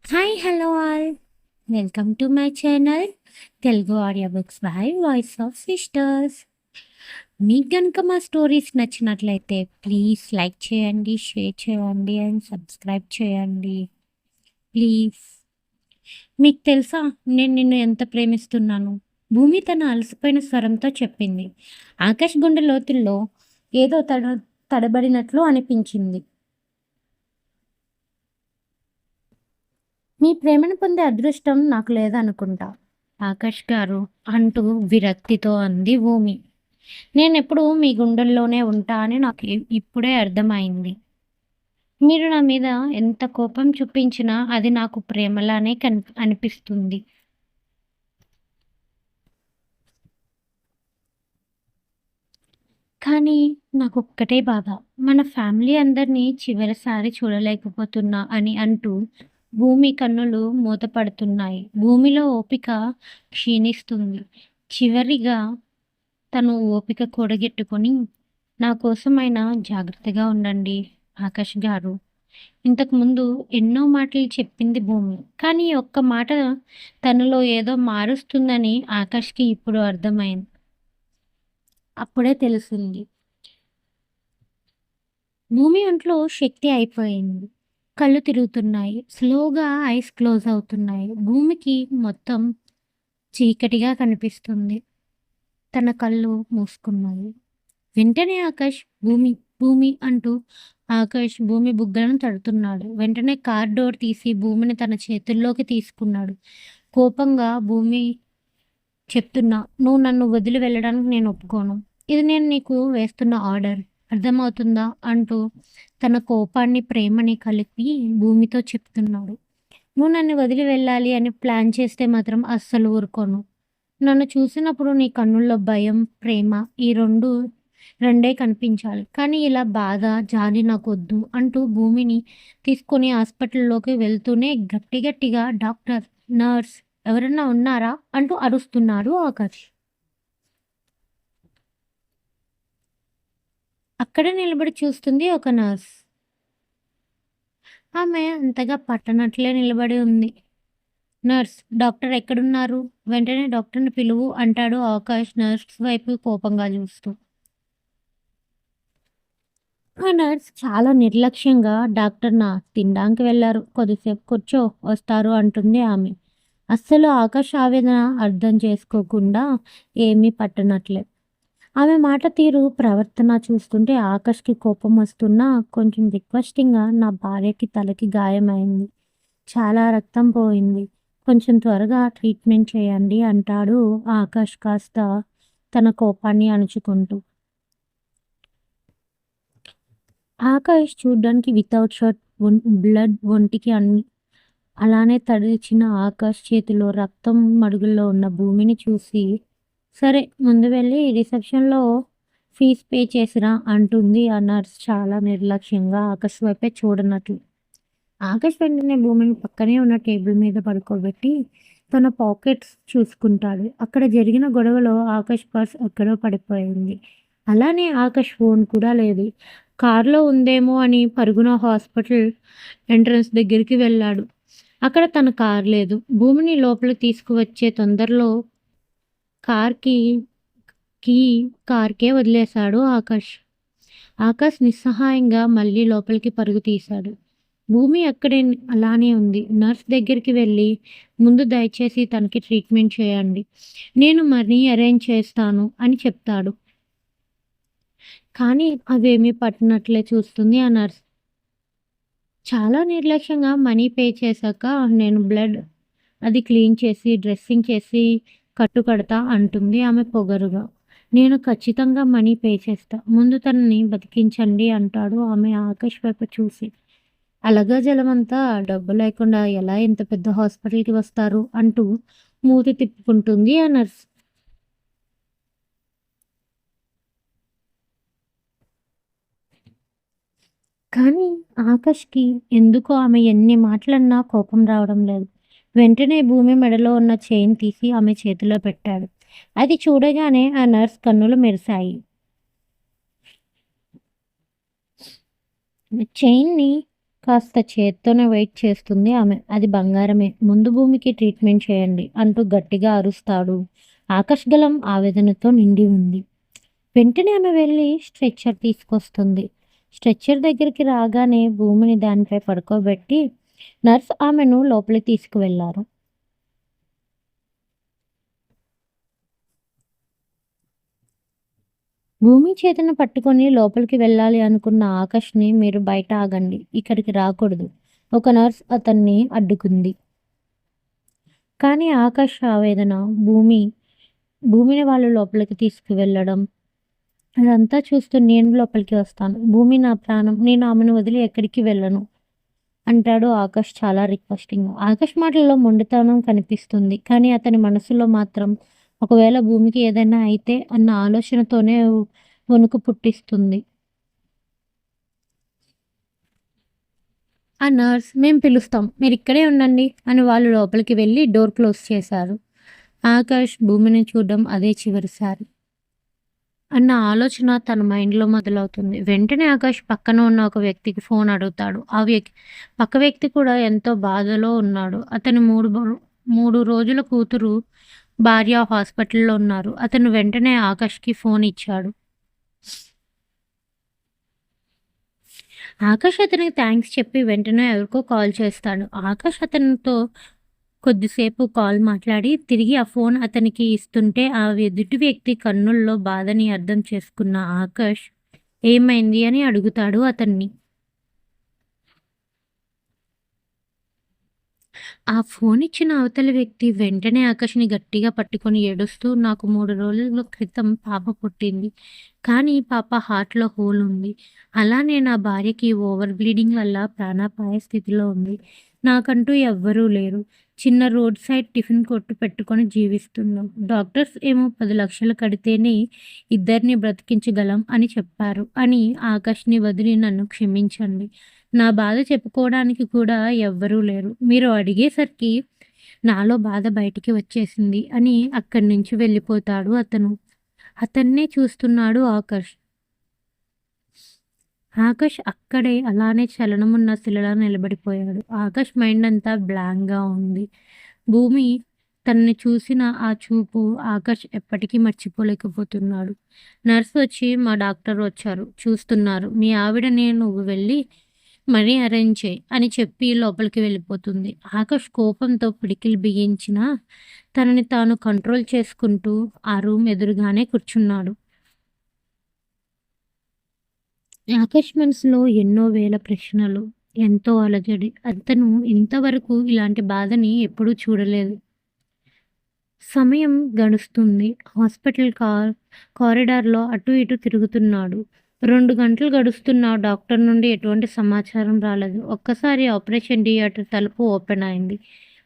Hi hello all welcome to my channel Telugu audio books by voice of sisters. మీకు కనుక మా stories నచ్చినట్లయితే please like చేయండి, share చేయండి అండ్ సబ్స్క్రైబ్ చేయండి ప్లీజ్. మీకు తెలుసా నేను నిన్ను ఎంత ప్రేమిస్తున్నాను? భూమి తన అలసిపోయిన స్వరంతో చెప్పింది. ఆకాశ్ గుండె లోతుల్లో ఏదో తడబడినట్లు అనిపించింది. మీ ప్రేమను పొందే అదృష్టం నాకు లేదనుకుంటా ఆకాష్ గారు అంటూ విరక్తితో అంది భూమి. నేనెప్పుడు మీ గుండెల్లోనే ఉంటా అని నాకు ఇప్పుడే అర్థమైంది. మీరు నా మీద ఎంత కోపం చూపించినా అది నాకు ప్రేమలానే అనిపిస్తుంది. కానీ నాకొక్కటే బాధ. మన ఫ్యామిలీ అందరినీ చివరిసారి చూడలేకపోతున్నా అని అంటూ భూమి కన్నులు మూతపడుతున్నాయి. భూమిలో ఓపిక క్షీణిస్తుంది. చివరిగా తను ఓపిక కూడగెట్టుకొని, నా కోసమైనా జాగ్రత్తగా ఉండండి ఆకాష్ గారు. ఇంతకుముందు ఎన్నో మాటలు చెప్పింది భూమి. కానీ ఈ ఒక్క మాట తనలో ఏదో మారుస్తుందని ఆకాష్‌కి ఇప్పుడు అర్థమైంది. అప్పుడే తెలిసింది. భూమి ఒంట్లో శక్తి అయిపోయింది. కళ్ళు తిరుగుతున్నాయి. స్లోగా ఐస్ క్లోజ్ అవుతున్నాయి. భూమికి మొత్తం చీకటిగా కనిపిస్తుంది. తన కళ్ళు మూసుకున్నాయి. వెంటనే ఆకాష్ భూమి, భూమి అంటూ ఆకాష్ భూమి బుగ్గలను తడుతున్నాడు. వెంటనే కార్ డోర్ తీసి భూమిని తన చేతుల్లోకి తీసుకున్నాడు. కోపంగా భూమి చెప్తున్నా, "నువ్వు నన్ను వదిలి వెళ్ళడానికి నేను ఒప్పుకోను. ఇది నేను నీకు వేస్తున్న ఆర్డర్. అర్థమవుతుందా?" అంటూ తన కోపాన్ని, ప్రేమని కలిపి భూమితో చెప్తున్నాడు. "నువ్వు నన్ను వదిలి వెళ్ళాలి అని ప్లాన్ చేస్తే మాత్రం అస్సలు ఊరుకోను. నన్ను చూసినప్పుడు నీ కన్నుల్లో భయం, ప్రేమ ఈ రెండే కనిపించాలి. కానీ ఇలా బాధ, జాలి నాకొద్దు" అంటూ భూమిని తీసుకొని హాస్పిటల్‌లోకి వెళ్తూనే గట్టి గట్టిగా "డాక్టర్, నర్స్ ఎవరన్నా ఉన్నారా?" అంటూ అరుస్తున్నాడు ఆకాష్. అక్కడే నిలబడి చూస్తుంది ఒక నర్స్. ఆమె అంతగా పట్టనట్లే నిలబడి ఉంది. "నర్స్, డాక్టర్ ఎక్కడున్నారు? వెంటనే డాక్టర్‌ని పిలువు" అంటాడు ఆకాష్ నర్స్ వైపు కోపంగా చూస్తూ. ఆ నర్స్ చాలా నిర్లక్ష్యంగా "డాక్టర్ తినడానికి వెళ్లారు. కొద్దిసేపు కూర్చో వస్తారు" అంటుంది ఆమె. అస్సలు ఆకాష్ ఆవేదన అర్థం చేసుకోకుండా ఏమీ పట్టనట్లే. ఆమె మాట తీరు, ప్రవర్తన చూస్తుంటే ఆకాష్‌కి కోపం వస్తున్నా కొంచెం రిక్వెస్టింగ్‌గా "నా భార్యకి తలకి గాయమైంది. చాలా రక్తం పోయింది. కొంచెం త్వరగా ట్రీట్మెంట్ చేయండి" అంటాడు ఆకాష్ కాస్త తన కోపాన్ని అణుచుకుంటూ. ఆకాష్ చూడ్డానికి వితౌట్ షర్ట్, బ్లడ్ ఒంటికి అలానే తడిచిన ఆకాష్ చేతిలో రక్తం మడుగుల్లో ఉన్న భూమిని చూసి, "సరే ముందు వెళ్ళి రిసెప్షన్‌లో ఫీజ్ పే చేసిరా" అంటుంది ఆ నర్స్ చాలా నిర్లక్ష్యంగా ఆకాష్ వైపే చూడనట్లు. ఆకాష్ వెంటనే భూమిని పక్కనే ఉన్న టేబుల్ మీద పడుకోబెట్టి తన పాకెట్స్ చూసుకుంటాడు. అక్కడ జరిగిన గొడవలో ఆకాష్ పర్స్ ఎక్కడో పడిపోయింది. అలానే ఆకాష్ ఫోన్ కూడా లేదు. కారులో ఉందేమో అని పరుగున హాస్పిటల్ ఎంట్రన్స్ దగ్గరికి వెళ్ళాడు. అక్కడ తన కారు లేదు. భూమిని లోపలికి తీసుకువచ్చే తొందరలో కార్‌కి కీ కార్‌కే వదిలేశాడు ఆకాష్. ఆకాష్ నిస్సహాయంగా మళ్ళీ లోపలికి పరుగు తీశాడు. భూమి అక్కడే అలానే ఉంది. నర్స్ దగ్గరికి వెళ్ళి, "ముందు దయచేసి తనకి ట్రీట్మెంట్ చేయండి. నేను మనీ అరేంజ్ చేస్తాను" అని చెప్తాడు. కానీ అవేమీ పట్టనట్లే చూస్తుంది ఆ నర్స్. చాలా నిర్లక్ష్యంగా మనీ పే చేశాక "నేను బ్లడ్ అది క్లీన్ చేసి, డ్రెస్సింగ్ చేసి కట్టుకడతా" అంటుంది ఆమె పొగరుగా. "నేను ఖచ్చితంగా మనీ పే చేస్తా. ముందు తనని బతికించండి" అంటాడు ఆమె ఆకాష్ వైపు చూసి. "అలగా జలమంతా డబ్బు లేకుండా ఎలా ఇంత పెద్ద హాస్పిటల్‌కి వస్తారు" అంటూ మూతి తిప్పుకుంటుంది ఆ నర్స్. కానీ ఆకాష్‌కి ఎందుకో ఆమె ఎన్ని మాటలన్నా కోపం రావడం లేదు. వెంటనే భూమి మెడలో ఉన్న చైన్ తీసి ఆమె చేతిలో పెట్టాడు. అది చూడగానే ఆ నర్స్ కన్నులు మెరిశాయి. చైన్‌ని కాస్త చేత్తోనే వెయిట్ చేస్తుంది ఆమె. అది బంగారమే. ముందు భూమికి ట్రీట్మెంట్ చేయండి అంటూ గట్టిగా అరుస్తాడు. ఆకాష్ గలం ఆవేదనతో నిండి ఉంది. వెంటనే ఆమె వెళ్ళి స్ట్రెచ్చర్ తీసుకొస్తుంది. స్ట్రెచ్చర్ దగ్గరికి రాగానే భూమిని దానిపై పడుకోబెట్టి నర్స్ ఆమెను లోపలికి తీసుకువెళ్లారు. భూమి చేతిని పట్టుకొని లోపలికి వెళ్ళాలి అనుకున్న ఆకాష్ని, మీరు బయట ఆగండి, ఇక్కడికి రాకూడదు, ఒక నర్స్ అతన్ని అడ్డుకుంది. కానీ ఆకాష్ ఆవేదన, భూమిని వాళ్ళు లోపలికి తీసుకువెళ్ళడం అదంతా చూస్తూ నేను లోపలికి వస్తాను. భూమి నా ప్రాణం. నేను ఆమెను వదిలి ఎక్కడికి వెళ్ళను అంటాడు ఆకాష్ చాలా రిక్వెస్టింగ్గా. ఆకాష్ మాటల్లో మొండితనం కనిపిస్తుంది. కానీ అతని మనసులో మాత్రం ఒకవేళ భూమికి ఏదైనా అయితే అన్న ఆలోచనతోనే వణుకు పుట్టిస్తుంది. ఆ నర్స్, మేము పిలుస్తాం, మీరు ఇక్కడే ఉండండి అని వాళ్ళు లోపలికి వెళ్ళి డోర్ క్లోజ్ చేశారు. ఆకాష్ భూమిని చూడడం అదే చివరిసారి అన్న ఆలోచన తన మైండ్లో మొదలవుతుంది. వెంటనే ఆకాష్ పక్కన ఉన్న ఒక వ్యక్తికి ఫోన్ అడుగుతాడు. పక్క వ్యక్తి కూడా ఎంతో బాధలో ఉన్నాడు. అతని 3 రోజుల కూతురు భార్య హాస్పిటల్లో ఉన్నారు. అతను వెంటనే ఆకాష్కి ఫోన్ ఇచ్చాడు. ఆకాష్ అతనికి థ్యాంక్స్ చెప్పి వెంటనే ఎవరికో కాల్ చేస్తాడు. ఆకాష్ అతనితో కొద్దిసేపు కాల్ మాట్లాడి తిరిగి ఆ ఫోన్ అతనికి ఇస్తుంటే ఆ ఎదుటి వ్యక్తి కన్నుల్లో బాధని అర్థం చేసుకున్న ఆకాష్ ఏమైంది అని అడుగుతాడు అతన్ని. ఆ ఫోన్ ఇచ్చిన అవతలి వ్యక్తి వెంటనే ఆకాష్ని గట్టిగా పట్టుకొని ఏడుస్తూ, నాకు 3 రోజుల క్రితం పాప పుట్టింది. కానీ పాప హార్ట్లో హోల్ ఉంది. అలానే నా భార్యకి ఓవర్ బ్లీడింగ్ వల్ల ప్రాణాపాయ స్థితిలో ఉంది. నాకంటూ ఎవ్వరూ లేరు. చిన్న రోడ్ సైడ్ టిఫిన్ కొట్టు పెట్టుకొని జీవిస్తున్నాం. డాక్టర్స్ ఏమో 10 లక్షలు కడితేనే ఇద్దరిని బ్రతికించగలం అని చెప్పారు అని ఆకాష్ని వదిలి నన్ను క్షమించండి. నా బాధ చెప్పుకోవడానికి కూడా ఎవ్వరూ లేరు. మీరు అడిగేసరికి నాలో బాధ బయటికి వచ్చేసింది అని అక్కడి నుంచి వెళ్ళిపోతాడు అతను. అతన్నే చూస్తున్నాడు ఆకాష్. ఆకాష్ అక్కడే అలానే చలనమున్న శిలలా నిలబడిపోయాడు. ఆకాష్ మైండ్ అంతా బ్లాంక్గా ఉంది. భూమి తనని చూసిన ఆ చూపు ఆకాష్ ఎప్పటికీ మర్చిపోలేకపోతున్నాడు. నర్స్ వచ్చి, మా డాక్టర్ వచ్చారు, చూస్తున్నారు, మీ ఆవిడని నువ్వు వెళ్ళి మరీ అరేంజ్ చేయి అని చెప్పి లోపలికి వెళ్ళిపోతుంది. ఆకాష్ కోపంతో పిడికిలు బిగించినా తనని తాను కంట్రోల్ చేసుకుంటూ ఆ రూమ్ ఎదురుగానే కూర్చున్నాడు. ఆకాష్ మనసులో ఎన్నో వేల ప్రశ్నలు, ఎంతో అలజడి. అతను ఇంతవరకు ఇలాంటి బాధని ఎప్పుడూ చూడలేదు. సమయం గడుస్తుంది. హాస్పిటల్ కారిడార్లో అటు ఇటు తిరుగుతున్నాడు. 2 గంటలు గడుస్తున్నా డాక్టర్ నుండి ఎటువంటి సమాచారం రాలేదు. ఒక్కసారి ఆపరేషన్ థియేటర్ తలుపు ఓపెన్ అయింది.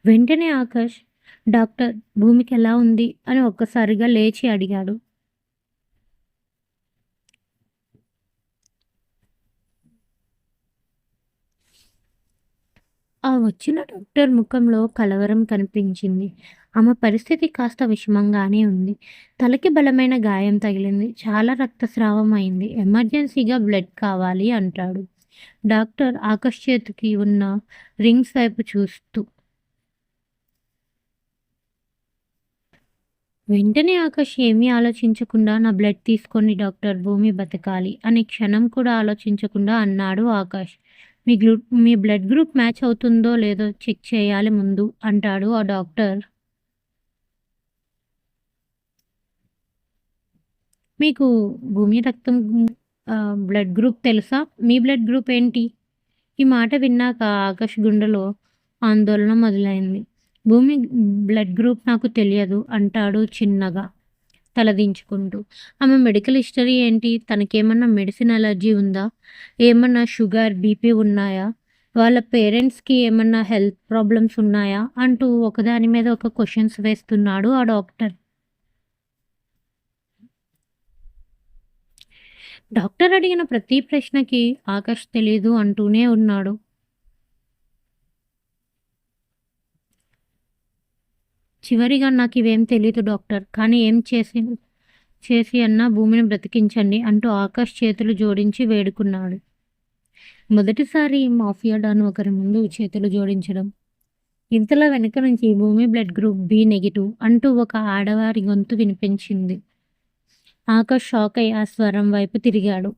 వెంటనే ఆకాష్, డాక్టర్, భూమికి ఎలా ఉంది అని ఒక్కసారిగా లేచి అడిగాడు. ఆ వచ్చిన డాక్టర్ ముఖంలో కలవరం కనిపించింది. ఆమె పరిస్థితి కాస్త విషమంగానే ఉంది. తలకి బలమైన గాయం తగిలింది. చాలా రక్తస్రావం అయింది. ఎమర్జెన్సీగా బ్లడ్ కావాలి అంటాడు డాక్టర్ ఆకాష్ చేతికి ఉన్న రింగ్స్ వైపు చూస్తూ. వెంటనే ఆకాష్ ఏమీ ఆలోచించకుండా, నా బ్లడ్ తీసుకోండి డాక్టర్, భూమి బతకాలి అని క్షణం కూడా ఆలోచించకుండా అన్నాడు ఆకాష్. మీ బ్లడ్ గ్రూప్ మ్యాచ్ అవుతుందో లేదో చెక్ చేయాలి ముందు అంటాడు ఆ డాక్టర్. మీకు భూమి రక్తం బ్లడ్ గ్రూప్ తెలుసా? మీ బ్లడ్ గ్రూప్ ఏంటి? ఈ మాట విన్నాక ఆకాష్ గుండెలో ఆందోళన మొదలైంది. భూమి బ్లడ్ గ్రూప్ నాకు తెలియదు అంటాడు చిన్నగా తలదించుకుంటూ. ఆమె మెడికల్ హిస్టరీ ఏంటి? తనకేమన్నా మెడిసిన్ అలర్జీ ఉందా? ఏమన్నా షుగర్, బీపీ ఉన్నాయా? వాళ్ళ పేరెంట్స్కి ఏమన్నా హెల్త్ ప్రాబ్లమ్స్ ఉన్నాయా అంటూ ఒకదాని మీద ఒక క్వశ్చన్స్ వేస్తున్నాడు ఆ డాక్టర్. డాక్టర్ అడిగిన ప్రతి ప్రశ్నకి ఆకాష్ తెలీదు అంటూనే ఉన్నాడు. చివరిగా, నాకు ఇవేం తెలీదు డాక్టర్, కానీ ఏం చేసి అన్నా భూమిని బ్రతికించండి అంటూ ఆకాష్ చేతులు జోడించి వేడుకున్నాడు. మొదటిసారి మాఫియా డాన్ ఒకరి ముందు చేతులు జోడించడం. ఇంతలో వెనక నుంచి భూమి బ్లడ్ గ్రూప్ బి నెగిటివ్ అంటూ ఒక ఆడవారి గొంతు వినిపించింది. ఆకాష్ షాక్ అయి ఆ స్వరం వైపు తిరిగాడు.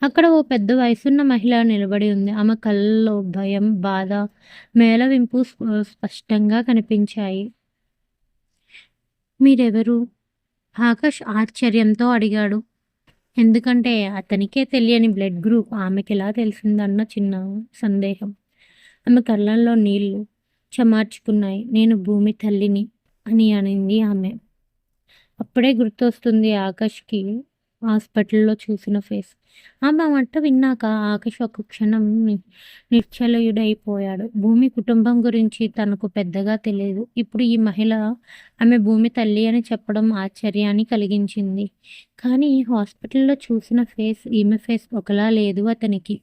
అక్కడ ఓ పెద్ద వయసున్న మహిళ నిలబడి ఉంది. ఆమె కళ్ళల్లో భయం, బాధ, మేళవింపు స్పష్టంగా కనిపించాయి. మీరెవరు? ఆకాష్ ఆశ్చర్యంతో అడిగాడు. ఎందుకంటే అతనికే తెలియని బ్లడ్ గ్రూప్ ఆమెకెలా తెలిసిందన్న చిన్న సందేహం. ఆమె కళ్ళల్లో నీళ్లు చెమార్చుకున్నాయి. నేను భూమి తల్లిని అని అనింది ఆమె. అప్పుడే గుర్తొస్తుంది ఆకాష్‌కి హాస్పిటల్‌లో చూసిన ఫేస్. ఆమె ఆ మాట విన్నాక ఆకాష్ ఒక క్షణం నిశ్చలుడైపోయాడు. భూమి కుటుంబం గురించి తనకు పెద్దగా తెలీదు. ఇప్పుడు ఈ మహిళ ఆమె భూమి తల్లి అని చెప్పడం ఆశ్చర్యాన్ని కలిగించింది. కానీ హాస్పిటల్‌లో చూసిన ఫేస్, ఈమె ఫేస్ ఒకలా లేదు అతనికి.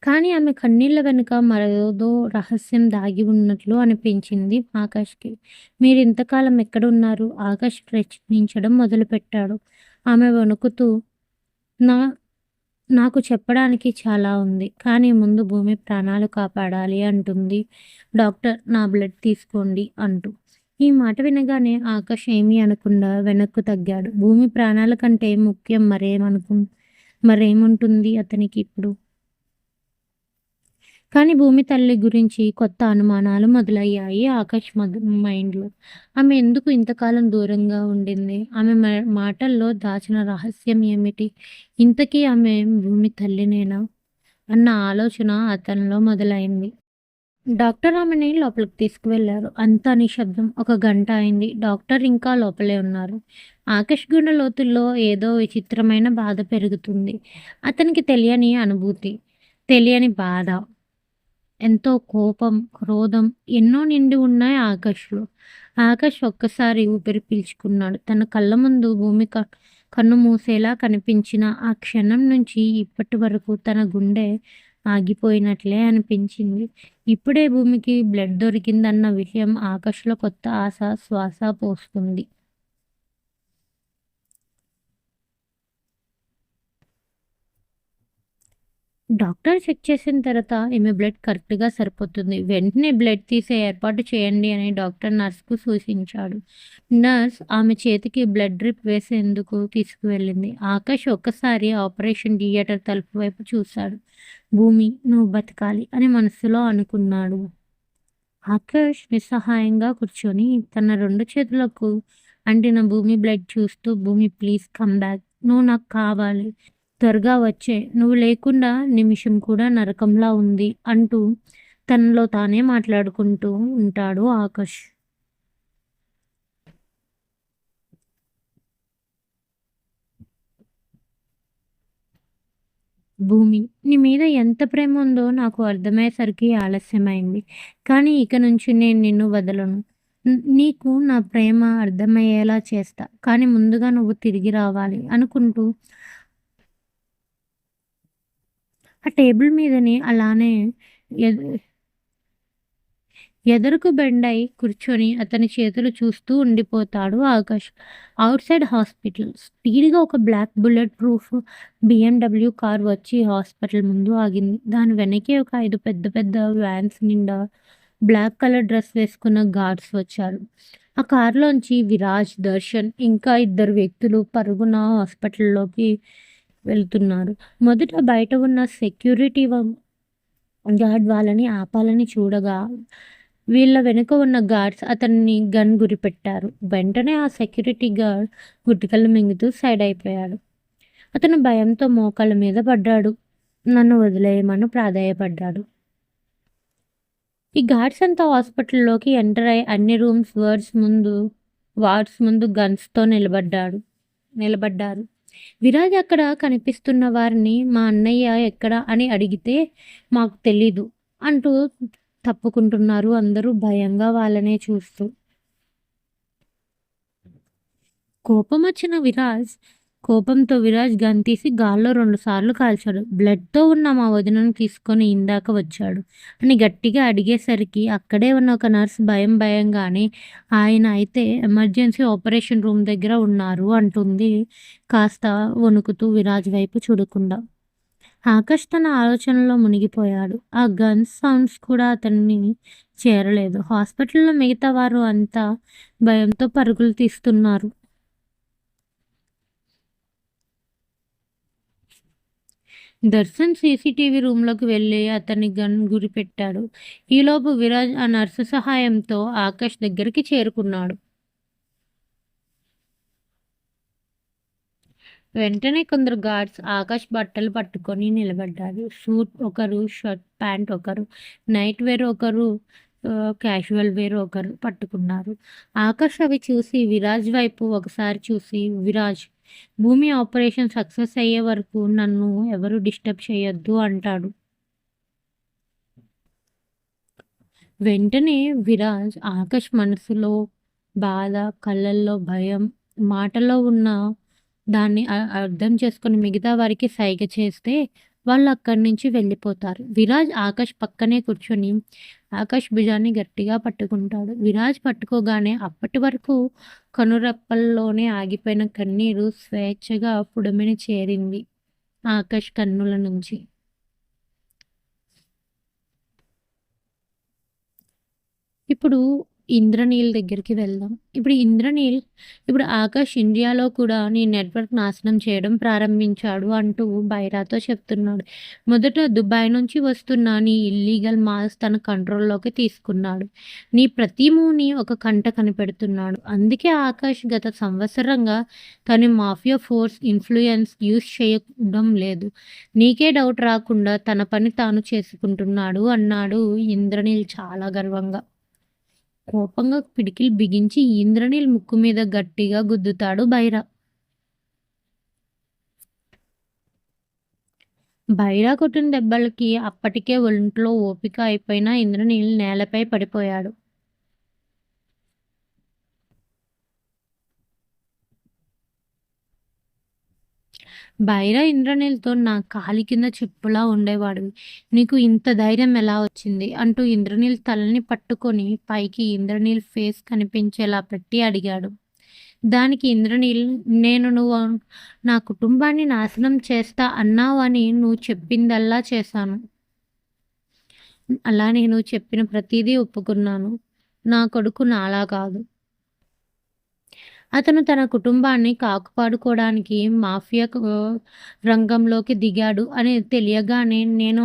కానీ ఆమె కన్నీళ్ల వెనుక మరేదో రహస్యం దాగి ఉన్నట్లు అనిపించింది ఆకాష్‌కి. మీరింతకాలం ఎక్కడున్నారు? ఆకాష్ ప్రశ్నించడం మొదలుపెట్టాడు. ఆమె వణుకుతూ నా నాకు చెప్పడానికి చాలా ఉంది. కానీ ముందు భూమి ప్రాణాలు కాపాడాలి అంటుంది. డాక్టర్ నా బ్లడ్ తీసుకోండి అంటూ. ఈ మాట వినగానే ఆకాష్ ఏమీ అనకుండా వెనక్కు తగ్గాడు. భూమి ప్రాణాల కంటే ముఖ్యం మరేముంటుంది అతనికి ఇప్పుడు? కానీ భూమి తల్లి గురించి కొత్త అనుమానాలు మొదలయ్యాయి ఆకాష్ మైండ్‌లో. ఆమె ఎందుకు ఇంతకాలం దూరంగా ఉండింది? ఆమె మాటల్లో దాచిన రహస్యం ఏమిటి? ఇంతకీ ఆమె భూమి తల్లినేనా? అన్న ఆలోచన అతనిలో మొదలైంది. డాక్టర్ ఆమెని లోపలికి తీసుకువెళ్లారు. అంతా నిశ్శబ్దం. ఒక గంట అయింది. డాక్టర్ ఇంకా లోపలే ఉన్నారు. ఆకాష్ గుండె లోతుల్లో ఏదో విచిత్రమైన బాధ పెరుగుతుంది. అతనికి తెలియని అనుభూతి, తెలియని బాధ. ఎంతో కోపం, క్రోధం ఎన్నో నిండి ఉన్నాయి ఆకాష్‌లో. ఆకాష్ ఒక్కసారి ఊపిరి పీల్చుకున్నాడు. తన కళ్ళ ముందు భూమి కన్ను మూసేలా కనిపించిన ఆ క్షణం నుంచి ఇప్పటి వరకు తన గుండె ఆగిపోయినట్లే అనిపించింది. ఇప్పుడే భూమికి బ్లడ్ దొరికిందన్న విషయం ఆకాష్‌లో కొత్త ఆశ శ్వాస పోస్తుంది. డాక్టర్ చెక్ చేసిన తర్వాత ఈమె బ్లడ్ కరెక్ట్‌గా సరిపోతుంది. వెంటనే బ్లడ్ తీసే ఏర్పాటు చేయండి అని డాక్టర్ నర్స్‌కు సూచించాడు. నర్స్ ఆమె చేతికి బ్లడ్ డ్రిప్ వేసేందుకు తీసుకువెళ్ళింది. ఆకాష్ ఒక్కసారి ఆపరేషన్ థియేటర్ తలుపు వైపు చూశాడు. భూమి నువ్వు బతకాలి అని మనసులో అనుకున్నాడు. ఆకాష్ నిస్సహాయంగా కూర్చొని తన 2 చేతులకు అంటిన భూమి బ్లడ్ చూస్తూ భూమి ప్లీజ్ కమ్ బ్యాక్. నువ్వు నాకు కావాలి. త్వరగా వచ్చేయ్. నువ్వు లేకుండా నిమిషం కూడా నరకంలా ఉంది అంటూ తనలో తానే మాట్లాడుకుంటూ ఉంటాడు ఆకాష్. భూమి నీ మీద ఎంత ప్రేమ ఉందో నాకు అర్థమయ్యేసరికి ఆలస్యమైంది. కానీ ఇక నుంచి నేను నిన్ను వదలను. నీకు నా ప్రేమ అర్థమయ్యేలా చేస్తా. కానీ ముందుగా నువ్వు తిరిగి రావాలి అనుకుంటూ ఆ టేబుల్ మీదని అలానే ఎదు ఎదురుకు బెండై కూర్చొని అతని చేతులు చూస్తూ ఉండిపోతాడు ఆకాష్. ఔట్ సైడ్ హాస్పిటల్ స్పీడ్‌గా ఒక black bullet proof BMW car వచ్చి హాస్పిటల్ ముందు ఆగింది. దాని వెనకే ఒక 5 పెద్ద పెద్ద వ్యాన్స్ నిండా బ్లాక్ కలర్ డ్రెస్ వేసుకున్న గార్డ్స్ వచ్చారు. ఆ కారులోంచి విరాజ్, దర్శన్ ఇంకా ఇద్దరు వ్యక్తులు పరుగున హాస్పిటల్‌లోకి వెళ్తున్నారు. మొదట బయట ఉన్న సెక్యూరిటీ గార్డ్ వాళ్ళని ఆపాలని చూడగా వీళ్ళ వెనుక ఉన్న గార్డ్స్ అతన్ని గన్ గురిపెట్టారు. వెంటనే ఆ సెక్యూరిటీ గార్డ్ గుటికలు మింగుతూ సైడ్ అయిపోయాడు. అతను భయంతో మోకాళ్ళ మీద పడ్డాడు. నన్ను వదిలేయమని ప్రాధేయపడ్డాడు. ఈ గార్డ్స్ అంతా హాస్పిటల్లోకి ఎంటర్ అయ్యి అన్ని వార్డ్స్ ముందు గన్స్‌తో నిలబడ్డారు. విరాజ్ అక్కడ కనిపిస్తున్న వారిని మా అన్నయ్య ఎక్కడ అని అడిగితే మాకు తెలీదు అంటూ తప్పుకుంటున్నారు అందరూ భయంగా వాళ్ళనే చూస్తూ. కోపమొచ్చిన విరాజ్ కోపంతో విరాజ్ గన్ తీసి గాల్లో 2 సార్లు కాల్చాడు. బ్లడ్‌తో ఉన్న మా వదినను తీసుకొని ఇందాక వచ్చాడు అని గట్టిగా అడిగేసరికి అక్కడే ఉన్న ఒక నర్స్ భయంగానే ఆయన అయితే ఎమర్జెన్సీ ఆపరేషన్ రూమ్ దగ్గర ఉన్నారు అంటుంది కాస్త వణుకుతూ విరాజ్ వైపు చూడకుండా. ఆకాష్ తన ఆలోచనలో మునిగిపోయాడు. ఆ గన్స్ సౌండ్స్ కూడా అతన్ని చేరలేదు. హాస్పిటల్‌లో మిగతా వారు అంతా భయంతో పరుగులు తీస్తున్నారు. దర్శన్ సీసీటీవీ రూమ్‌లోకి వెళ్లి అతని గన్ గురిపెట్టాడు. ఈలోపు విరాజ్ ఆ నర్సు సహాయంతో ఆకాష్ దగ్గరికి చేరుకున్నాడు. వెంటనే కొందరు గార్డ్స్ ఆకాష్ బట్టలు పట్టుకొని నిలబడ్డారు. సూట్ ఒకరు, షర్ట్, ప్యాంట్ ఒకరు, నైట్ వేర్ ఒకరు, క్యాజువల్ వేర్ ఒకరు పట్టుకున్నారు. ఆకాష్ అవి చూసి విరాజ్ వైపు ఒకసారి చూసి, విరాజ్, భూమి ఆపరేషన్ సక్సెస్ అయ్యే వరకు నన్ను ఎవరు డిస్టర్బ్ చేయొద్దు అంటాడు. వెంటనే విరాజ్ ఆకాష్ మనసులో బాధ, కళ్ళల్లో భయం, మాటలో ఉన్న దాన్ని అర్థం చేసుకొని మిగతా వారికి సైగ చేస్తే వాళ్ళు అక్కడి నుంచి వెళ్ళిపోతారు. విరాజ్ ఆకాష్ పక్కనే కూర్చొని ఆకాష్ భుజాన్ని గట్టిగా పట్టుకుంటాడు. విరాజ్ పట్టుకోగానే అప్పటి వరకు కనురెప్పల్లోనే ఆగిపోయిన కన్నీరు స్వేచ్ఛగా పుడమిని చేరింది ఆకాష్ కన్నుల నుంచి. ఇప్పుడు ఇంద్రనీల్ దగ్గరికి వెళ్దాం. ఇప్పుడు ఆకాష్ ఇండియాలో కూడా నీ నెట్వర్క్ నాశనం చేయడం ప్రారంభించాడు అంటూ బైరాతో చెప్తున్నాడు. మొదట దుబాయ్ నుంచి వస్తున్న నీ ఇల్లీగల్ మాల్స్ తన కంట్రోల్లోకి తీసుకున్నాడు. నీ ప్రతి మూవ్‌ని ఒక కంట కనిపెడుతున్నాడు. అందుకే ఆకాష్ గత సంవత్సరంగా తన మాఫియా ఫోర్స్ ఇన్‌ఫ్లూయెన్స్ యూజ్ చేయడం లేదు. నీకే డౌట్ రాకుండా తన పని తాను చేసుకుంటున్నాడు అన్నాడు ఇంద్రనీల్ చాలా గర్వంగా. కోపంగా పిడికిలి బిగించి ఇంద్రనీల్ ముక్కు మీద గట్టిగా గుద్దుతాడు బైరా. బైరా కొట్టిన దెబ్బలకి అప్పటికే ఒంట్లో ఓపిక అయిపోయిన ఇంద్రనీల్ నేలపై పడిపోయాడు. బైరా ఇంద్రనీల్‌తో నా కాలి కింద చెప్పులా ఉండేవాడివి. నీకు ఇంత ధైర్యం ఎలా వచ్చింది? అంటూ ఇంద్రనీల్ తలని పట్టుకొని పైకి ఇంద్రనీల్ ఫేస్ కనిపించేలా పెట్టి అడిగాడు. దానికి ఇంద్రనీల్, నువ్వు నా కుటుంబాన్ని నాశనం చేస్తా అన్నావని నువ్వు చెప్పిందల్లా చేశాను. అలానే నువ్వు చెప్పిన ప్రతీదీ ఒప్పుకున్నాను. నా కొడుకు నాలా కాదు. అతను తన కుటుంబాన్ని కాపాడుకోవడానికి మాఫియా రంగంలోకి దిగాడు అని తెలియగానే నేను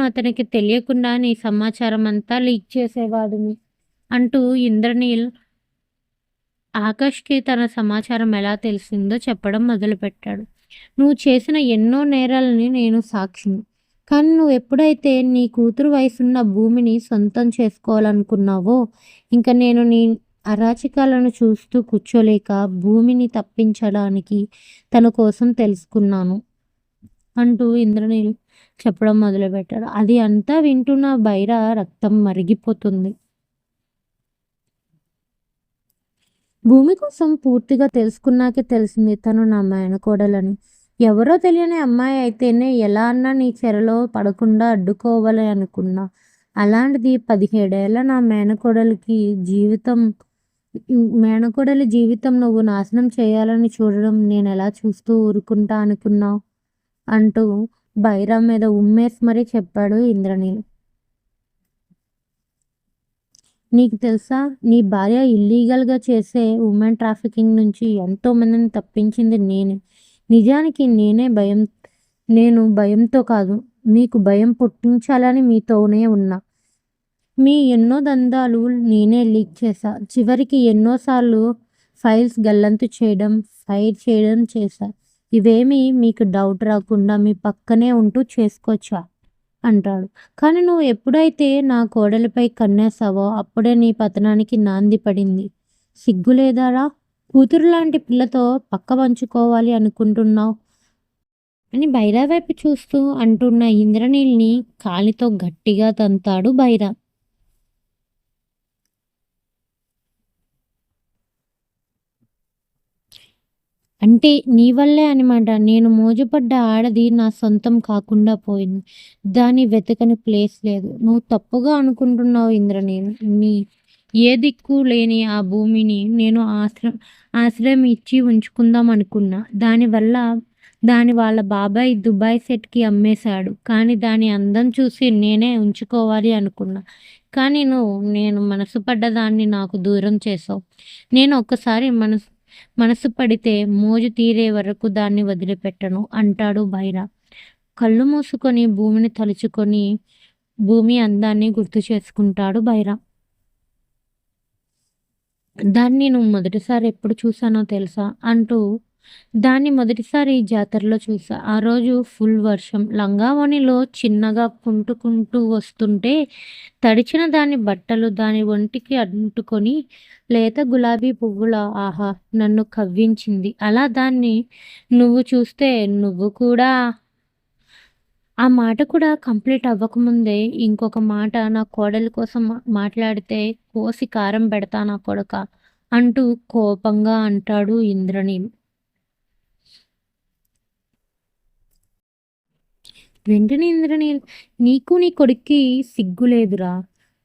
అతనికి తెలియకుండా నీ సమాచారం అంతా లీక్ చేసేవాడిని అంటూ ఇంద్రనీల్ ఆకాష్‌కి తన సమాచారం ఎలా తెలిసిందో చెప్పడం మొదలుపెట్టాడు. నువ్వు చేసిన ఎన్నో నేరాలని నేను సాక్షిని. కానీ నువ్వు ఎప్పుడైతే నీ కూతురు వయసున్న భూమిని సొంతం చేసుకోవాలనుకున్నావో, ఇంక నేను నీ అరాచకాలను చూస్తూ కూర్చోలేక భూమిని తప్పించడానికి తన కోసం తెలుసుకున్నాను అంటూ ఇంద్రనీల్ చెప్పడం మొదలుపెట్టాడు. అది అంతా వింటున్న బైరా రక్తం మరిగిపోతుంది. భూమి కోసం పూర్తిగా తెలుసుకున్నాకే తెలిసింది తను నా మేనకోడలని. ఎవరో తెలియని అమ్మాయి అయితేనే ఎలా అన్నా నీ చెరలో పడకుండా అడ్డుకోవాలి అనుకున్నా. అలాంటిది 17 ఏళ్ల నా మేనకోడలి జీవితం నువ్వు నాశనం చేయాలని చూడడం నేనెలా చూస్తూ ఊరుకుంటా అనుకున్నావు? అంటూ బైరా మీద ఉమ్మేసి మరీ చెప్పాడు ఇంద్రనీల్. నీకు తెలుసా? నీ భార్య ఇల్లీగల్‌గా చేసే ఉమెన్ ట్రాఫికింగ్ నుంచి ఎంతో మందిని తప్పించింది నేనే. నిజానికి నేను భయంతో కాదు, మీకు భయం పుట్టించాలని మీతోనే ఉన్నా. మీ ఎన్నో దందాలు నేనే లీక్ చేశా. చివరికి ఎన్నోసార్లు ఫైల్స్ గల్లంతు చేయడం, ఫైర్ చేయడం చేశా. ఇవేమీ మీకు డౌట్ రాకుండా మీ పక్కనే ఉంటూ చేసుకొచ్చా అంటాడు. కానీ నువ్వు ఎప్పుడైతే నా కోడలిపై కన్నేశావో అప్పుడే నీ పతనానికి నాంది పడింది. సిగ్గులేదారా? కూతురులాంటి పిల్లతో పక్క పంచుకోవాలి అనుకుంటున్నావు అని బైరా వైపు చూస్తూ అంటున్న ఇంద్రనీల్‌ని కాలితో గట్టిగా తంతాడు బైరా. అంటే నీ వల్లే అనమాట. నేను మోజుపడ్డ ఆడది నా సొంతం కాకుండా పోయింది. దాన్ని వెతకని ప్లేస్ లేదు. నువ్వు తప్పుగా అనుకుంటున్నావు ఇంద్రనీల్. నీ ఏ దిక్కు లేని ఆ భూమిని నేను ఆశ్రయం ఇచ్చి ఉంచుకుందాం అనుకున్నా. దాని వాళ్ళ బాబాయ్ దుబాయ్ సెట్‌కి అమ్మేశాడు. కానీ దాని అందం చూసి నేనే ఉంచుకోవాలి అనుకున్నా. కానీ నేను మనసు పడ్డ దాన్ని నాకు దూరం చేశావు. నేను ఒక్కసారి మనసు పడితే మోజు తీరే వరకు దాన్ని వదిలిపెట్టను అంటాడు బైరా. కళ్ళు మూసుకొని భూమిని తలుచుకొని భూమి అందాన్ని గుర్తు చేసుకుంటాడు బైరా. దాన్ని నువ్వు మొదటిసారి ఎప్పుడు చూసానో తెలుసా అంటూ దాన్ని మొదటిసారి జాతరలో చూసా. ఆ రోజు ఫుల్ వర్షం. లంగావోణిలో చిన్నగా కుంటుకుంటూ వస్తుంటే తడిచిన దాని బట్టలు దాని ఒంటికి అంటుకొని లేత గులాబీ పువ్వులా ఆహా! నన్ను కవ్వించింది. అలా దాన్ని నువ్వు చూస్తే నువ్వు కూడా ఆ మాట కూడా కంప్లీట్ అవ్వకముందే ఇంకొక మాట నా కోడలి కోసం మాట్లాడితే కోసి కారం పెడతా నా కొడకా అంటూ కోపంగా అంటాడు ఇంద్రనీల్. వెంటనే ఇంద్రనీల్ నీకు నీ కొడుక్కి సిగ్గు లేదురా!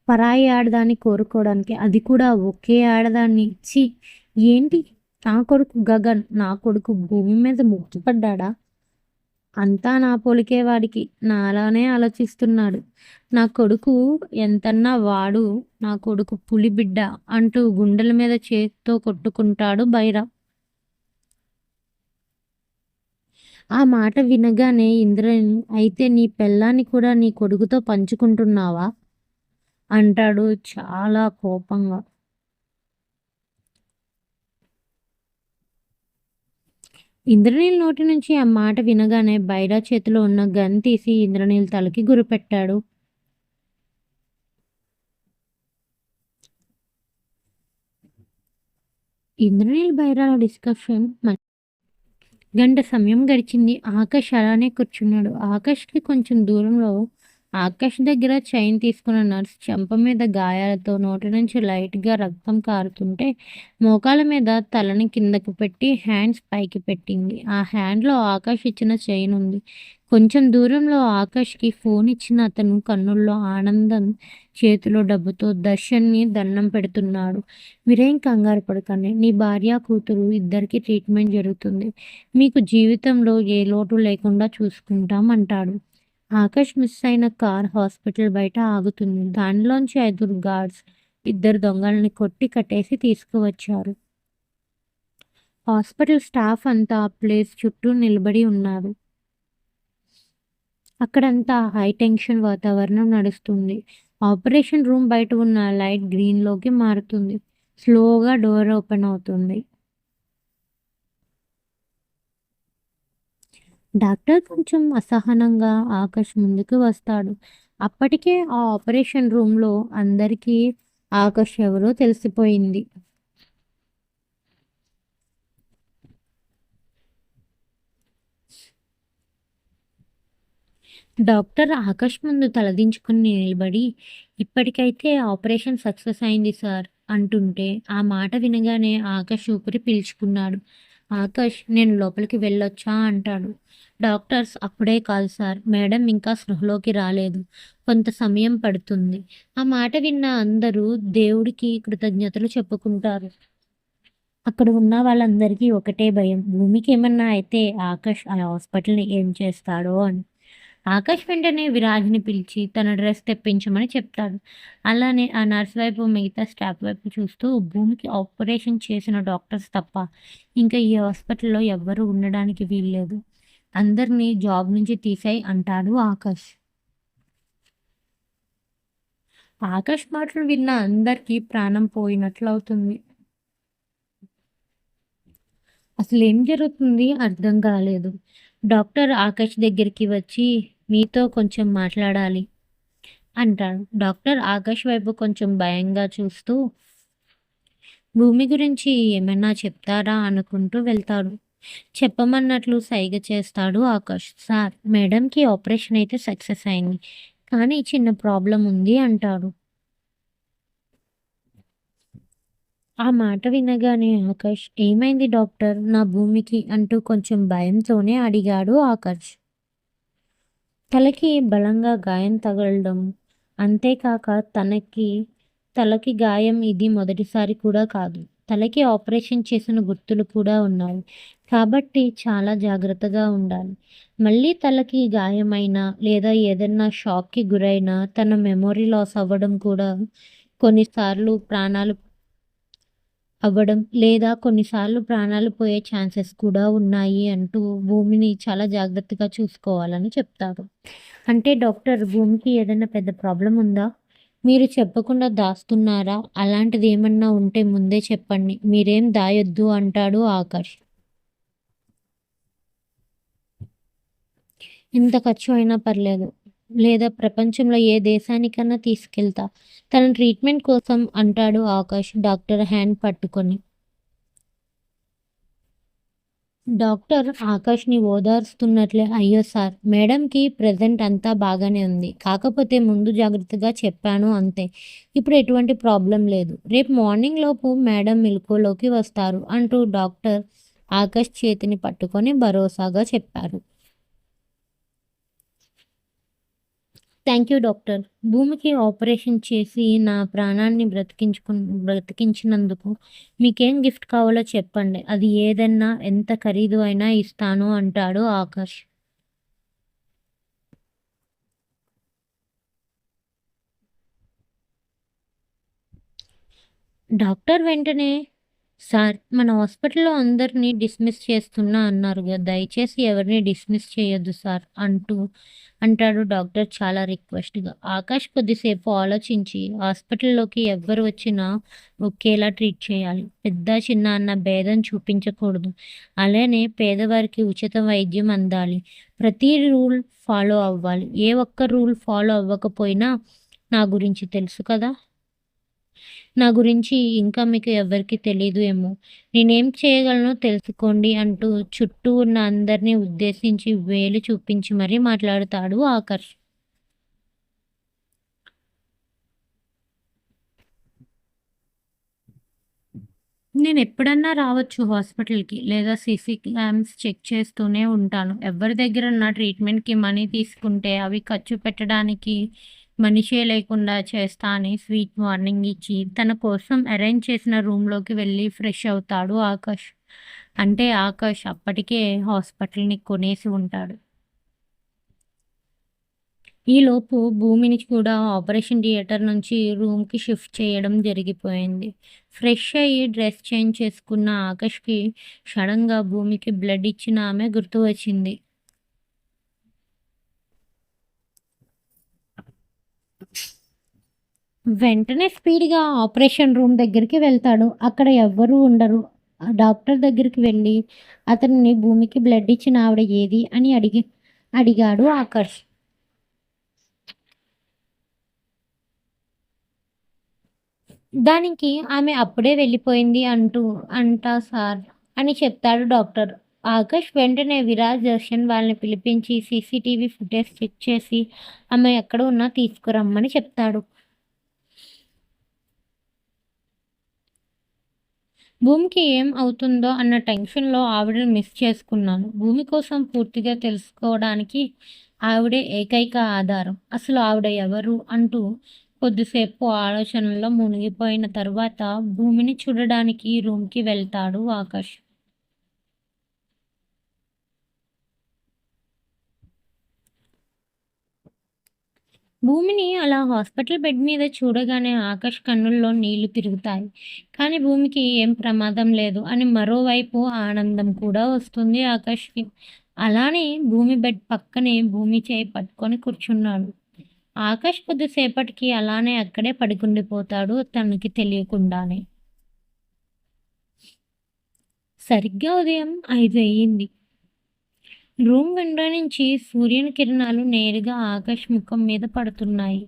పరాయి ఆడదాన్ని కోరుకోవడానికి. అది కూడా ఒకే ఆడదాన్ని. ఛీ! ఏంటి నా కొడుకు గగన్ నా కొడుకు భూమి మీద ముద్దుపడ్డాడా? అంతా నా పోలికే వాడికి. నాలానే ఆలోచిస్తున్నాడు. నా కొడుకు ఎంతన్నా వాడు నా కొడుకు పులిబిడ్డ అంటూ గుండెల మీద చేత్తో కొట్టుకుంటాడు బైరా. ఆ మాట వినగానే ఇంద్రని అయితే నీ పెళ్ళాన్ని కూడా నీ కొడుకుతో పంచుకుంటున్నావా? అంటాడు చాలా కోపంగా. ఇంద్రనీల్ నోటి నుంచి ఆ మాట వినగానే బైరా చేతిలో ఉన్న గన్ తీసి ఇంద్రనీల్ తలకి గురిపెట్టాడు. ఇంద్రనీల్ బైరాల డిస్కషన్ గంట సమయం గడిచింది. ఆకాష్ అలానే కూర్చున్నాడు. ఆకాష్‌కి కొంచెం దూరంలో ఆకాష్ దగ్గర చైన్ తీసుకున్న నర్స్ చెంప మీద గాయాలతో నోటి నుంచి లైట్‌గా రక్తం కారుతుంటే మోకాళ్ళ మీద తలని కిందకు పెట్టి హ్యాండ్స్ పైకి పెట్టింది. ఆ హ్యాండ్‌లో ఆకాష్ ఇచ్చిన చైన్ ఉంది. కొంచెం దూరంలో ఆకాష్‌కి ఫోన్ ఇచ్చిన అతను కన్నుల్లో ఆనందం, చేతిలో డబ్బుతో దర్శన్‌ని దండం పెడుతున్నాడు. మీరేం కంగారు పడకండి. నీ భార్య, కూతురు ఇద్దరికీ ట్రీట్మెంట్ జరుగుతుంది. మీకు జీవితంలో ఏ లోటు లేకుండా చూసుకుంటాం అంటాడు. ఆకాష్ మిస్ అయిన కార్ హాస్పిటల్ బయట ఆగుతుంది. దానిలోంచి 5 గార్డ్స్ ఇద్దరు దొంగల్ని కొట్టి కట్టేసి తీసుకువచ్చారు. హాస్పిటల్ స్టాఫ్ అంతా ఆ ప్లేస్ చుట్టూ నిలబడి ఉన్నారు. అక్కడంతా హై టెన్షన్ వాతావరణం నడుస్తుంది. ఆపరేషన్ రూమ్ బయట ఉన్న లైట్ గ్రీన్‌లోకి మారుతుంది. స్లోగా డోర్ ఓపెన్ అవుతుంది. డాక్టర్ కొంచెం అసహనంగా ఆకాష్ ముందుకు వస్తాడు. అప్పటికే ఆ ఆపరేషన్ రూమ్‌లో అందరికీ ఆకాష్ ఎవరో తెలిసిపోయింది. డాక్టర్ ఆకాష్ ముందు తలదించుకొని నిలబడి, "ఇప్పటికైతే ఆపరేషన్ సక్సెస్ అయింది సార్" అంటుంటే, ఆ మాట వినగానే ఆకాష్ ఊపిరి పీల్చుకున్నాడు. "ఆకాష్ నేను లోపలికి వెళ్ళొచ్చా?" అంటాడు. డాక్టర్స్ "అప్పుడే కాదు సార్. మేడం ఇంకా స్పృహలోకి రాలేదు. కొంత సమయం పడుతుంది." ఆ మాట విన్న అందరూ దేవుడికి కృతజ్ఞతలు చెప్పుకుంటారు. అక్కడ ఉన్న వాళ్ళందరికీ ఒకటే భయం. భూమికేమన్నా అయితే ఆకాష్ ఆ హాస్పిటల్‌ని ఏం చేస్తాడో అని. ఆకాష్ వెంటనే విరాజ్‌ని పిలిచి తన డ్రెస్ తెప్పించమని చెప్తాడు. అలానే ఆ నర్స్ వైపు, మిగతా స్టాఫ్ వైపు చూస్తూ భూమికి ఆపరేషన్ చేసిన డాక్టర్స్ తప్ప ఇంకా ఈ హాస్పిటల్‌లో ఎవ్వరూ ఉండడానికి వీల్లేదు. అందరిని జాబ్ నుంచి తీసేయ్ అంటాడు ఆకాష్. ఆకాష్ మాటలు విన్న అందరికీ ప్రాణం పోయినట్లవుతుంది. అసలేం జరుగుతుంది అర్థం కాలేదు. డాక్టర్ ఆకాష్ దగ్గరికి వచ్చి, "మీతో కొంచెం మాట్లాడాలి" అంటాడు. డాక్టర్ ఆకాష్ వైపు కొంచెం భయంగా చూస్తూ, "భూమి గురించి ఏమైనా చెప్తారా?" అనుకుంటూ వెళ్తాడు. చెప్పమన్నట్లు సైగ చేస్తాడు ఆకాష్. "సార్, మేడంకి ఆపరేషన్ అయితే సక్సెస్ అయింది. కానీ చిన్న ప్రాబ్లమ్ ఉంది" అంటాడు. ఆ మాట వినగానే ఆకాష్ "ఏమైంది డాక్టర్ నా భూమికి" అంటూ కొంచెం భయంతోనే అడిగాడు ఆకాష్. తలకి బలంగా గాయం తగలడం, అంతేకాక తలకి గాయం ఇది మొదటిసారి కూడా కాదు. తలకి ఆపరేషన్ చేసిన గుర్తులు కూడా ఉన్నాయి. కాబట్టి చాలా జాగ్రత్తగా ఉండాలి. మళ్ళీ తలకి గాయమైనా లేదా ఏదన్నా షాక్‌కి గురైనా తన మెమరీ లాస్ అవ్వడం కూడా కొన్నిసార్లు ప్రాణాలు కొన్నిసార్లు ప్రాణాలు పోయే ఛాన్సెస్ కూడా ఉన్నాయి అంటూ భూమిని చాలా జాగ్రత్తగా చూసుకోవాలని చెప్తారు. అంటే డాక్టర్ భూమికి ఏదైనా పెద్ద ప్రాబ్లమ్ ఉందా? మీరు చెప్పకుండా దాస్తున్నారా? అలాంటిదేమన్నా ఉంటే ముందే చెప్పండి. మీరేం దాయొద్దు అంటాడు ఆకాష్. ఎంత ఖర్చు అయినా పర్లేదు. లేదా ప్రపంచంలో ఏ దేశానికన్నా తీసుకెళ్తా. తన ట్రీట్మెంట్ కోసం అంటాడు ఆకాష్ డాక్టర్ హ్యాండ్ పట్టుకొని. డాక్టర్ ఆకాష్‌ని ఓదారుస్తున్నట్లే "అయ్యో సార్! మేడంకి ప్రెజెంట్ అంతా బాగానే ఉంది. కాకపోతే ముందు జాగ్రత్తగా చెప్పాను అంతే. ఇప్పుడు ఎటువంటి ప్రాబ్లమ్ లేదు. రేపు మార్నింగ్ లోపు మేడం మెలకువలోకి వస్తారు" అంటూ డాక్టర్ ఆకాష్ చేతిని పట్టుకొని భరోసాగా చెప్పారు. Thank you doctor. భూమికి ఆపరేషన్ చేసి నా ప్రాణాన్ని బ్రతికించినందుకు మీకేం గిఫ్ట్ కావాలో చెప్పండి. అది ఏదన్నా ఎంత ఖరీదు అయినా ఇస్తాను అంటాడు ఆకాష్. డాక్టర్ వెంటనే "సార్ మన హాస్పిటల్‌లో అందరిని డిస్మిస్ చేస్తున్నా అన్నారుగా! దయచేసి ఎవరిని డిస్మిస్ చేయొద్దు సార్" అంటాడు డాక్టర్ చాలా రిక్వెస్ట్‌గా. ఆకాష్ కొద్దిసేపు ఆలోచించి హాస్పిటల్‌లోకి ఎవ్వరు వచ్చినా ఒకేలా ట్రీట్ చేయాలి. పెద్ద, చిన్న అన్న భేదం చూపించకూడదు. అలానే పేదవారికి ఉచిత వైద్యం అందాలి. ప్రతి రూల్ ఫాలో అవ్వాలి. ఏ ఒక్క రూల్ ఫాలో అవ్వకపోయినా నా గురించి తెలుసు కదా! నా గురించి ఇంకా మీకు ఎవ్వరికీ తెలీదు ఏమో! నేనేం చేయగలనో తెలుసుకోండి అంటూ చుట్టూ ఉన్న అందరిని ఉద్దేశించి వేలు చూపించి మరీ మాట్లాడుతాడు ఆకర్ష్. నేనెప్పుడన్నా రావచ్చు హాస్పిటల్‌కి. లేదా సీసీ క్యామ్స్ చెక్ చేస్తూనే ఉంటాను. ఎవ్వరి దగ్గరన్నా ట్రీట్మెంట్‌కి మనీ తీసుకుంటే అవి ఖర్చు పెట్టడానికి మనిషే లేకుండా చేస్తా అని స్వీట్ వార్నింగ్ ఇచ్చి, తన కోసం అరేంజ్ చేసిన రూమ్‌లోకి వెళ్ళి ఫ్రెష్ అవుతాడు ఆకాష్. అంటే ఆకాష్ అప్పటికే హాస్పిటల్‌ని కొనేసి ఉంటాడు. ఈలోపు భూమిని కూడా ఆపరేషన్ థియేటర్ నుంచి రూమ్‌కి షిఫ్ట్ చేయడం జరిగిపోయింది. ఫ్రెష్ అయ్యి డ్రెస్ చేంజ్ చేసుకున్న ఆకాష్‌కి సడెన్‌గా భూమికి బ్లడ్ ఇచ్చిన ఆమె గుర్తు వచ్చింది. వెంటనే స్పీడ్‌గా ఆపరేషన్ రూమ్ దగ్గరికి వెళ్తాడు. అక్కడ ఎవ్వరూ ఉండరు. ఆ డాక్టర్ దగ్గరికి వెళ్ళి అతన్ని భూమికి బ్లడ్ ఇచ్చిన ఆవిడ ఏది అని అడిగాడు ఆకాష్. దానికి ఆమె అప్పుడే వెళ్ళిపోయింది అంటా సార్ అని చెప్తాడు డాక్టర్. ఆకాష్ వెంటనే విరాజ్ దర్శన్ వాళ్ళని పిలిపించి సీసీటీవీ ఫుటేజ్ చెక్ చేసి ఆమె ఎక్కడ ఉన్నా తీసుకురమ్మని చెప్తాడు. భూమికి ఏం అవుతుందో అన్న టెన్షన్‌లో ఆవిడని మిస్ చేసుకున్నాను. భూమి కోసం పూర్తిగా తెలుసుకోవడానికి ఆవిడే ఏకైక ఆధారం. అసలు ఆవిడ ఎవరు? అంటూ కొద్దిసేపు ఆలోచనల్లో మునిగిపోయిన తరువాత భూమిని చూడడానికి రూమ్‌కి వెళ్తాడు ఆకాష్. భూమిని అలా హాస్పిటల్ బెడ్ మీద చూడగానే ఆకాష్ కన్నుల్లో నీళ్లు తిరుగుతాయి. కానీ భూమికి ఏం ప్రమాదం లేదు అని మరోవైపు ఆనందం కూడా వస్తుంది ఆకాష్‌కి. అలానే భూమి బెడ్ పక్కనే భూమి చేయి పట్టుకొని కూర్చున్నాడు. ఆకాష్ కొద్దిసేపటికి అలానే అక్కడే పడుకుండిపోతాడు తనకి తెలియకుండానే. సరిగ్గా ఉదయం 5 అయ్యింది. రూమ్ విండో నుంచి సూర్యుని కిరణాలు నేరుగా ఆకాష్ ముఖం మీద పడుతున్నాయి.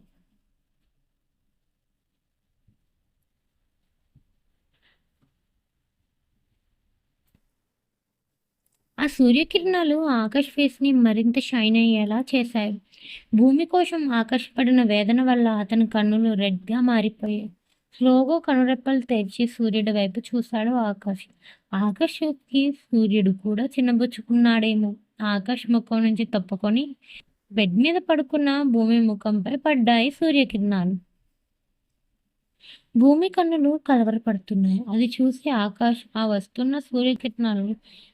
ఆ సూర్యకిరణాలు ఆకాష్ ఫేస్‌ని మరింత షైన్ అయ్యేలా చేశాయి. భూమి కోసం ఆకాష్ పడిన వేదన వల్ల అతని కన్నులు రెడ్‌గా మారిపోయాయి. స్లోగా కనురెప్పలు తెరిచి సూర్యుడి వైపు చూశాడు ఆకాష్. ఆకాష్‌కి సూర్యుడు కూడా చిన్నబుచ్చుకున్నాడేమో! ఆకాష్ ముఖం నుంచి తప్పుకొని బెడ్ మీద పడుకున్న భూమి ముఖంపై పడ్డాయి సూర్యకిరణాలు. భూమి కన్నులు కలవరపడుతున్నాయి. అది చూసి ఆకాష్ ఆ వస్తున్న సూర్యకిరణాలు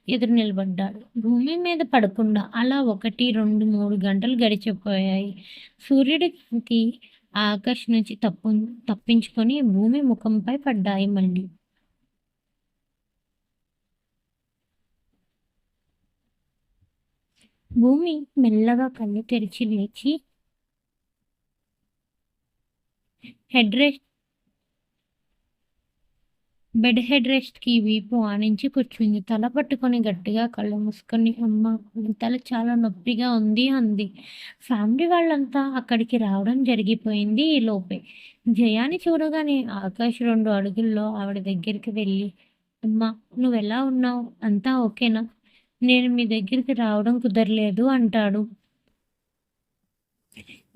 ఎదురు నిలబడ్డాడు. భూమి మీద పడకుండా అలా 1, 2, 3 గంటలు గడిచిపోయాయి. సూర్యుడికి ఆకాష్ నుంచి తప్పించుకొని భూమి ముఖంపై పడ్డాయి మళ్ళీ. భూమి మెల్లగా కళ్ళు తెరిచి లేచి హెడ్ రెస్ట్‌కి వీపు ఆనించి కూర్చుంది. తల పట్టుకొని గట్టిగా కళ్ళు మూసుకొని అమ్మా! తల చాలా నొప్పిగా ఉంది అంది. ఫ్యామిలీ వాళ్ళంతా అక్కడికి రావడం జరిగిపోయింది ఈలోపే. జయాని చూడగానే ఆకాష్ 2 అడుగుల్లో ఆవిడ దగ్గరికి వెళ్ళి, అమ్మా! నువ్వెలా ఉన్నావు? అంతా ఓకేనా? నేను మీ దగ్గరికి రావడం కుదరలేదు అంటాడు.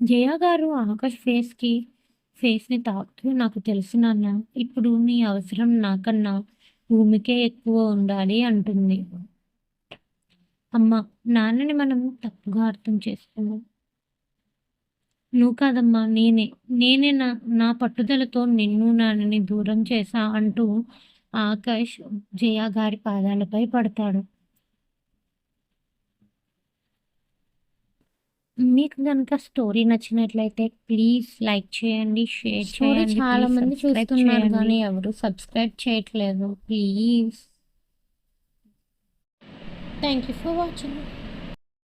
జయ గారు ఆకాష్ ఫేస్‌ని తాకుతూ నాకు తెలుసు నాన్న. ఇప్పుడు నీ అవసరం నాకన్నా భూమికే ఎక్కువ ఉండాలి అంటుంది. అమ్మా! నాన్నని మనం తప్పుగా అర్థం చేసుకున్నాం. నువ్వు కాదమ్మా నేనే. నేనే నా పట్టుదలతో నిన్ను, నాన్నని దూరం చేశా అంటూ ఆకాష్ జయ గారి పాదాలపై పడతాడు. మీకు గనుక స్టోరీ నచ్చినట్లయితే ప్లీజ్ లైక్ చేయండి, షేర్ స్టోరీ చేయండి. చాలా ప్లీజ్ మంది సబ్స్క్రైబ్ చూస్తున్నారు చేయండి. కానీ ఎవరు సబ్స్క్రైబ్ చేయట్లేదు. Please. Thank you for watching.